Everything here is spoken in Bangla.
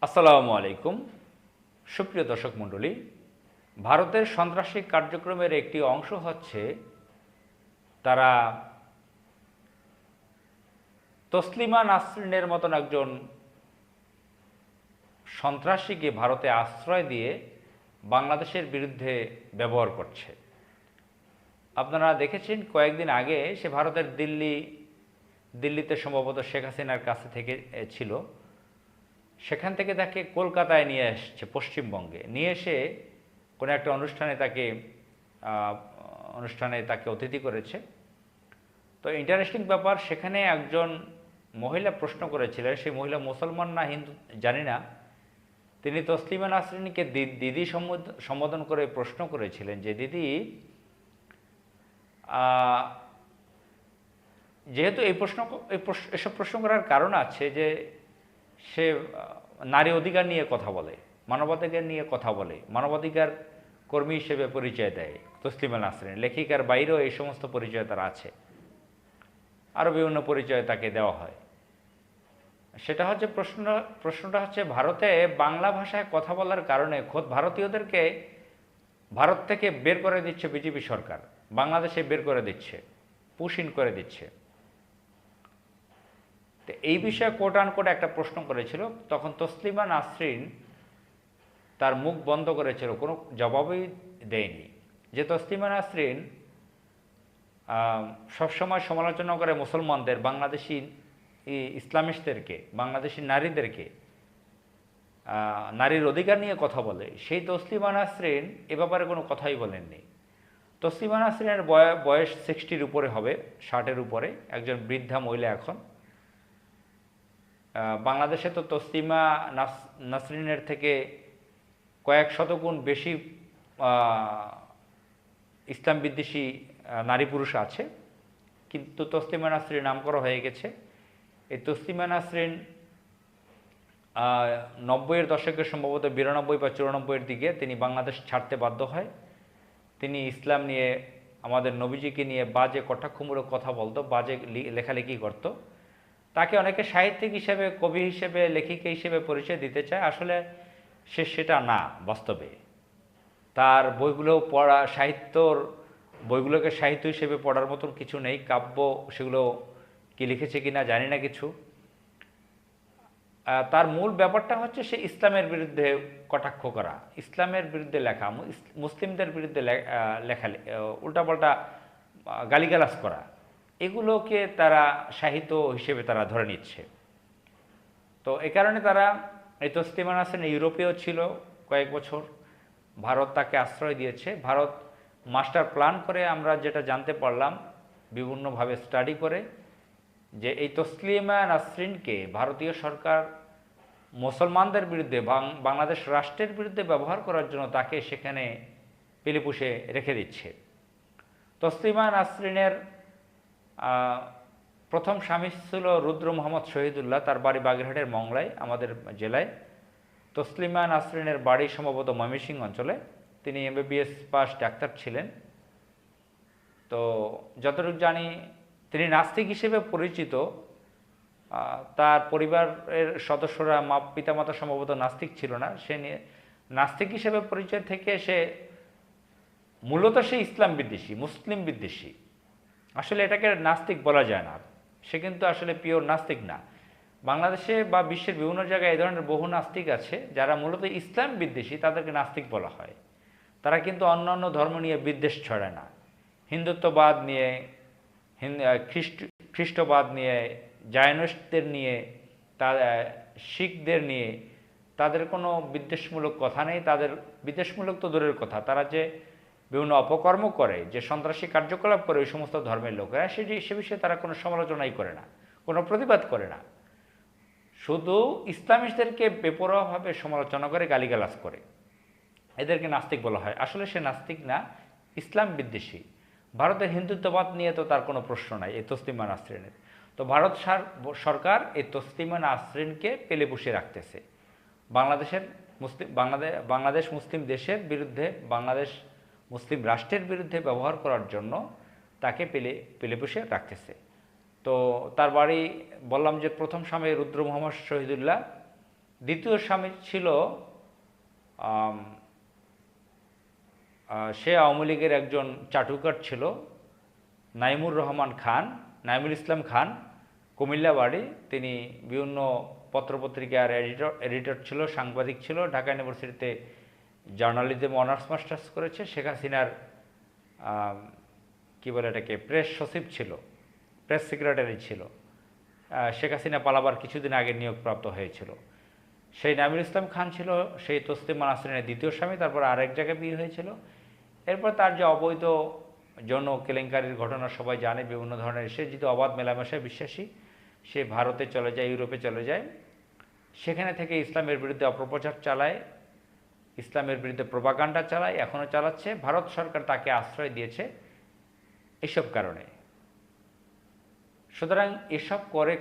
আসসালামু আলাইকুম। সুপ্রিয় দর্শক মণ্ডলী, ভারতের সন্ত্রাসী কার্যক্রমের একটি অংশ হচ্ছে তারা তসলিমা নাসরিনের মতন একজন সন্ত্রাসীকে ভারতে আশ্রয় দিয়ে বাংলাদেশের বিরুদ্ধে ব্যবহার করছে। আপনারা দেখেছেন কয়েকদিন আগে সে ভারতের দিল্লিতে সম্ভবত শেখ হাসিনার কাছে থেকে ছিল। সেখান থেকে তাকে কলকাতায় নিয়ে এসছে, পশ্চিমবঙ্গে নিয়ে এসে কোনো একটা অনুষ্ঠানে তাকে অতিথি করেছে। তো ইন্টারেস্টিং ব্যাপার, সেখানে একজন মহিলা প্রশ্ন করেছিলেন, সেই মহিলা মুসলমান না হিন্দু জানি না, তিনি তসলিমা নাসরিনকে দিদি সম্বোধন করে প্রশ্ন করেছিলেন যে দিদি, যেহেতু এসব প্রশ্ন করার কারণ আছে যে সে নারী অধিকার নিয়ে কথা বলে, মানবাধিকার নিয়ে কথা বলে, মানবাধিকার কর্মী হিসেবে পরিচয় দেয় তসলিমা নাসরিন। লেখিকার বাইরেও এই সমস্ত পরিচয় তার আছে, আরও বিভিন্ন পরিচয় তাকে দেওয়া হয়। সেটা হচ্ছে প্রশ্নটা হচ্ছে ভারতে বাংলা ভাষায় কথা বলার কারণে খোদ ভারতীয়দেরকে ভারত থেকে বের করে দিচ্ছে বিজেপি সরকার, বাংলাদেশে বের করে দিচ্ছে, পুশ ইন করে দিচ্ছে। তো এই বিষয়ে কোট আনকোট একটা প্রশ্ন করেছিল, তখন তসলিমা নাসরিন তার মুখ বন্ধ করেছিল, কোনো জবাবই দেয়নি। যে তসলিমা নাসরিন সবসময় সমালোচনা করে মুসলমানদের, বাংলাদেশি ইসলামিস্টদেরকে, বাংলাদেশি নারীদেরকে, নারীর অধিকার নিয়ে কথা বলে, সেই তসলিমা নাসরিন এ ব্যাপারে কোনো কথাই বলেননি। তসলিমা নাসরিনের বয়স 60-র উপরে হবে, 60-এর উপরে, একজন বৃদ্ধা মহিলা এখন। বাংলাদেশে তো তসলিমা নাসরিনের থেকে কয়েক শতগুণ বেশি ইসলাম বিদ্বেষী নারী পুরুষ আছে, কিন্তু তসলিমা নাসরিন নামকরা হয়ে গেছে। এই তসলিমা নাসরিন 90-এর দশকে, সম্ভবত 92 বা 94-এর দিকে তিনি বাংলাদেশ ছাড়তে বাধ্য হয়। তিনি ইসলাম নিয়ে, আমাদের নবীজিকে নিয়ে বাজে কটাক্ষমূলক কথা বলতো, বাজে লেখালেখি করত। তাকে অনেকে সাহিত্যিক হিসেবে, কবি হিসেবে, লেখিকা হিসেবে পরিচয় দিতে চায়, আসলে সে সেটা না। বাস্তবে তার বইগুলো পড়া, বইগুলোকে সাহিত্য হিসেবে পড়ার মতন কিছু নেই। কাব্য, সেগুলো কি লিখেছে কিনা জানি না কিছু। তার মূল ব্যাপারটা হচ্ছে সে ইসলামের বিরুদ্ধে কটাক্ষ করা, ইসলামের বিরুদ্ধে লেখা, মুসলিমদের বিরুদ্ধে লেখা, উল্টাপাল্টা গালিগালাজ করা, এগুলোকে তারা সাহিত্য হিসেবে তারা ধরে নিচ্ছে। তো এ কারণে তারা, এই তসলিমা নাসরিন ইউরোপেও ছিল কয়েক বছর, ভারত তাকে আশ্রয় দিয়েছে। ভারত মাস্টার প্ল্যান করে, আমরা যেটা জানতে পারলাম বিভিন্নভাবে স্টাডি করে, যে এই তসলিমা নাসরিনকে ভারতীয় সরকার মুসলমানদের বিরুদ্ধে, বাংলাদেশ রাষ্ট্রের বিরুদ্ধে ব্যবহার করার জন্য তাকে সেখানে পিলিপুষে রেখে দিচ্ছে। তসলিমা নাসরিনের প্রথম স্বামী ছিল রুদ্র মোহাম্মদ শহীদুল্লাহ, তার বাড়ি বাগেরহাটের মংলায়, আমাদের জেলায়। তসলিমা নাসরিনের বাড়ি সম্ভবত ময়মনসিংহ অঞ্চলে। তিনি এমবিবিএস পাস ডাক্তার ছিলেন। তো যতটুকু জানি তিনি নাস্তিক হিসেবে পরিচিত। তার পরিবারের সদস্যরা, পিতামাতা সম্ভবত নাস্তিক ছিল না। সে নাস্তিক হিসেবে পরিচয় থেকে সে মূলত সে ইসলাম বিদ্বেষী, মুসলিম বিদ্বেষী। আসলে এটাকে নাস্তিক বলা যায় না, সে কিন্তু আসলে পিওর নাস্তিক না। বাংলাদেশে বা বিশ্বের বিভিন্ন জায়গায় এই ধরনের বহু নাস্তিক আছে যারা মূলত ইসলাম বিদ্বেষী, তাদেরকে নাস্তিক বলা হয়। তারা কিন্তু অন্যান্য ধর্ম নিয়ে বিদ্বেষ ছড়ায় না। হিন্দুত্ববাদ নিয়ে, খ্রিস্টবাদ নিয়ে, জায়নিস্টদের নিয়ে, শিখদের নিয়ে তাদের কোনো বিদ্বেষমূলক কথা নেই। তাদের বিদ্বেষমূলক তো দূরের কথা, তারা যে বিভিন্ন অপকর্ম করে, যে সন্ত্রাসী কার্যকলাপ করে ওই সমস্ত ধর্মের লোকেরা, সে বিষয়ে তারা কোনো সমালোচনাই করে না, কোনো প্রতিবাদ করে না। শুধু ইসলামিস্টদেরকে বেপরোয়াভাবে সমালোচনা করে, গালিগালাজ করে, এদেরকে নাস্তিক বলা হয়। আসলে সে নাস্তিক না, ইসলাম বিদ্বেষী। ভারতের হিন্দুত্ববাদ নিয়ে তো তার কোনো প্রশ্ন নাই এই তসলিমা নাসরিনের। তো ভারত সরকার এই তসলিমা নাসরিনকে পেলে পুষে রাখতেছে, বাংলাদেশ মুসলিম দেশের বিরুদ্ধে, বাংলাদেশ মুসলিম রাষ্ট্রের বিরুদ্ধে ব্যবহার করার জন্য তাকে পেলে পুষে রাখতেছে। তো তার বাড়ি, বললাম যে প্রথম স্বামী রুদ্র মোহাম্মদ শহীদুল্লাহ, দ্বিতীয় স্বামী ছিল আম, সে আওয়ামী লীগের একজন চাটুকার ছিল, নাইমুর রহমান খান, নাইমুল ইসলাম খান, কুমিল্লা বাড়ি। তিনি বিভিন্ন পত্রপত্রিকার এডিটর ছিল, সাংবাদিক ছিল, ঢাকা ইউনিভার্সিটিতে জার্নালিজম অনার্স মাস্টার্স করেছে। শেখ হাসিনার কী বলে এটাকে, প্রেস সচিব ছিল, প্রেস সেক্রেটারি ছিল। শেখ হাসিনা পালাবার কিছুদিন আগে নিয়োগপ্রাপ্ত হয়েছিল। সেই নামিরুল ইসলাম খান ছিল সেই তসলিমা নাসরিনের দ্বিতীয় স্বামী। তারপর আরেক জায়গায় বিয়ে হয়েছিল। এরপর তার যে অবৈধ যৌন কেলেঙ্কারির ঘটনা সবাই জানে, বিভিন্ন ধরনের। সে যেহেতু অবাধ মেলামেশায় বিশ্বাসী, সে ভারতে চলে যায়, ইউরোপে চলে যায়। সেখানে থেকে ইসলামের বিরুদ্ধে অপপ্রচার চালায়, ইসলামের বিরুদ্ধে প্রোপাগান্ডা চালায়, এখনও চালাচ্ছে। ভারত সরকার তাকে আশ্রয় দিয়েছে এসব কারণে। সুতরাং এসব করে